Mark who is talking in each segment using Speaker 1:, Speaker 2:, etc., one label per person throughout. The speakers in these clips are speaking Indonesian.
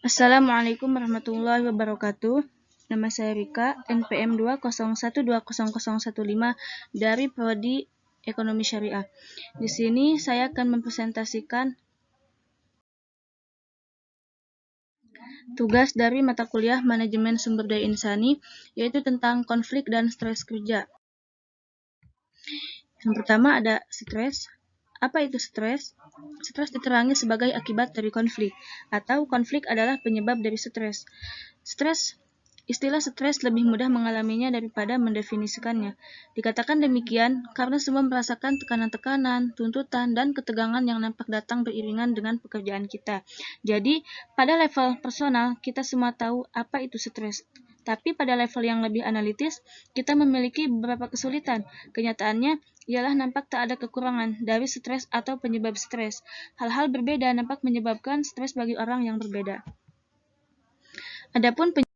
Speaker 1: Assalamualaikum warahmatullahi wabarakatuh. Nama saya Rika, NPM 201200015 dari Prodi Ekonomi Syariah. Di sini saya akan mempresentasikan tugas dari mata kuliah Manajemen Sumber Daya Insani, yaitu tentang konflik dan stres kerja. Yang pertama ada stres. Apa itu stres? Stres diterangi sebagai akibat dari konflik, atau konflik adalah penyebab dari stres. Istilah stres lebih mudah mengalaminya daripada mendefinisikannya. Dikatakan demikian karena semua merasakan tekanan-tekanan, tuntutan, dan ketegangan yang nampak datang beriringan dengan pekerjaan kita. Jadi, pada level personal, kita semua tahu apa itu stres. Tapi pada level yang lebih analitis, kita memiliki beberapa kesulitan. Kenyataannya, ialah nampak tak ada kekurangan dari stres atau penyebab stres. Hal-hal berbeda nampak menyebabkan stres bagi orang yang berbeda. Adapun penyebab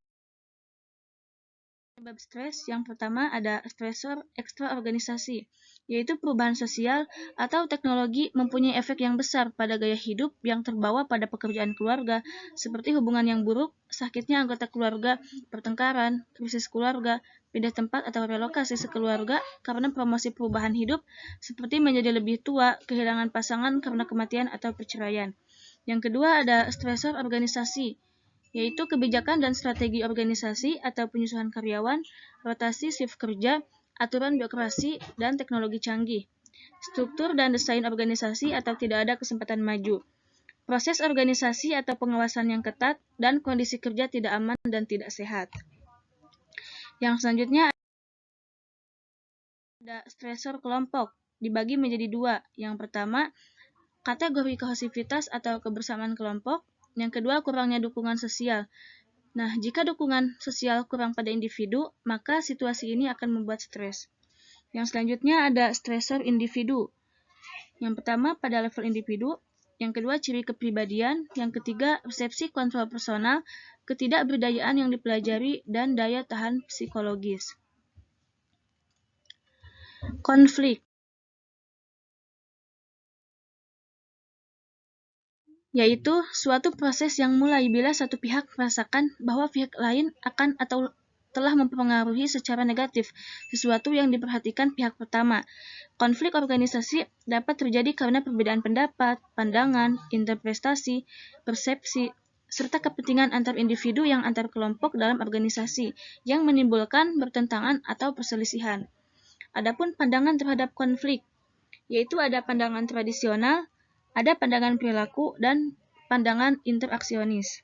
Speaker 1: stres, yang pertama ada stresor ekstraorganisasi, yaitu perubahan sosial atau teknologi mempunyai efek yang besar pada gaya hidup yang terbawa pada pekerjaan keluarga, seperti hubungan yang buruk, sakitnya anggota keluarga, pertengkaran, krisis keluarga, pindah tempat atau relokasi sekeluarga karena promosi perubahan hidup, seperti menjadi lebih tua, kehilangan pasangan karena kematian atau perceraian. Yang kedua ada stresor organisasi, yaitu kebijakan dan strategi organisasi atau penyusunan karyawan, rotasi shift kerja, aturan birokrasi, dan teknologi canggih. Struktur dan desain organisasi atau tidak ada kesempatan maju. Proses organisasi atau pengawasan yang ketat, dan kondisi kerja tidak aman dan tidak sehat. Yang selanjutnya ada stresor kelompok, dibagi menjadi dua. Yang pertama, kategori kohesivitas atau kebersamaan kelompok. Yang kedua, kurangnya dukungan sosial. Nah, jika dukungan sosial kurang pada individu, maka situasi ini akan membuat stres. Yang selanjutnya ada stresor individu. Yang pertama pada level individu, yang kedua ciri kepribadian, yang ketiga persepsi kontrol personal, ketidakberdayaan yang dipelajari, dan daya tahan psikologis. Konflik, yaitu suatu proses yang mulai bila satu pihak merasakan bahwa pihak lain akan atau telah mempengaruhi secara negatif sesuatu yang diperhatikan pihak pertama. Konflik organisasi dapat terjadi karena perbedaan pendapat, pandangan, interpretasi, persepsi, serta kepentingan antar individu yang antar kelompok dalam organisasi yang menimbulkan bertentangan atau perselisihan. Adapun pandangan terhadap konflik, yaitu ada pandangan tradisional, ada pandangan perilaku, dan pandangan interaksionis.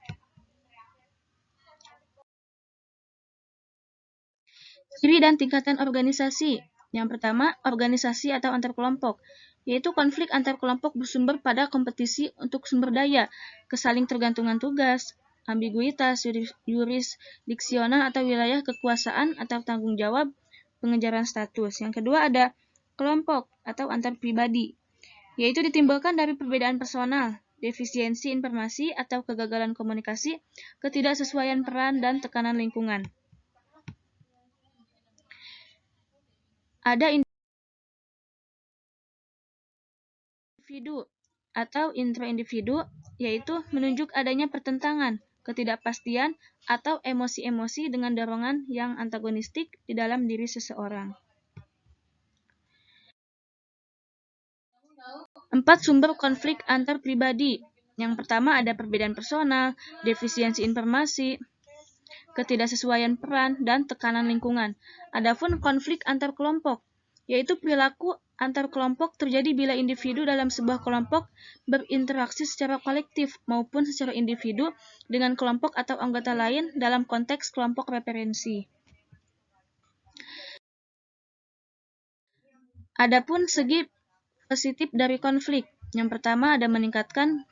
Speaker 1: Ciri dan tingkatan organisasi. Yang pertama, organisasi atau antar kelompok, yaitu konflik antar kelompok bersumber pada kompetisi untuk sumber daya, kesaling tergantungan tugas, ambiguitas yurisdiksional atau wilayah kekuasaan atau tanggung jawab, pengejaran status. Yang kedua ada kelompok atau antar pribadi, yaitu ditimbulkan dari perbedaan personal, defisiensi informasi atau kegagalan komunikasi, ketidaksesuaian peran, dan tekanan lingkungan. Ada individu atau intraindividu, yaitu menunjuk adanya pertentangan, ketidakpastian, atau emosi-emosi dengan dorongan yang antagonistik di dalam diri seseorang. 4 sumber konflik antar pribadi. Yang pertama ada perbedaan personal, defisiensi informasi, ketidaksesuaian peran, dan tekanan lingkungan. Adapun konflik antar kelompok, yaitu perilaku antar kelompok terjadi bila individu dalam sebuah kelompok berinteraksi secara kolektif maupun secara individu dengan kelompok atau anggota lain dalam konteks kelompok referensi. Adapun segi positif dari konflik, yang pertama ada meningkatkan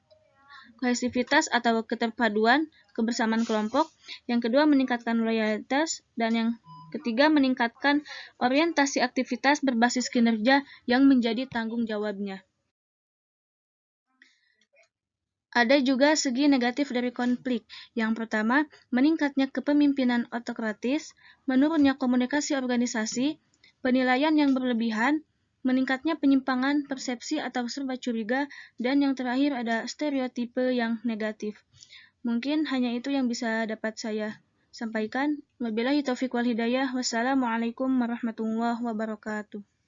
Speaker 1: kohesivitas atau keterpaduan kebersamaan kelompok, yang kedua meningkatkan loyalitas, dan yang ketiga meningkatkan orientasi aktivitas berbasis kinerja yang menjadi tanggung jawabnya. Ada juga segi negatif dari konflik. Yang pertama, meningkatnya kepemimpinan autokratis, menurunnya komunikasi organisasi, penilaian yang berlebihan, meningkatnya penyimpangan, persepsi atau serba curiga, dan yang terakhir ada stereotipe yang negatif. Mungkin hanya itu yang bisa dapat saya sampaikan. Wabillahi taufiq wal hidayah. Wassalamualaikum warahmatullahi wabarakatuh.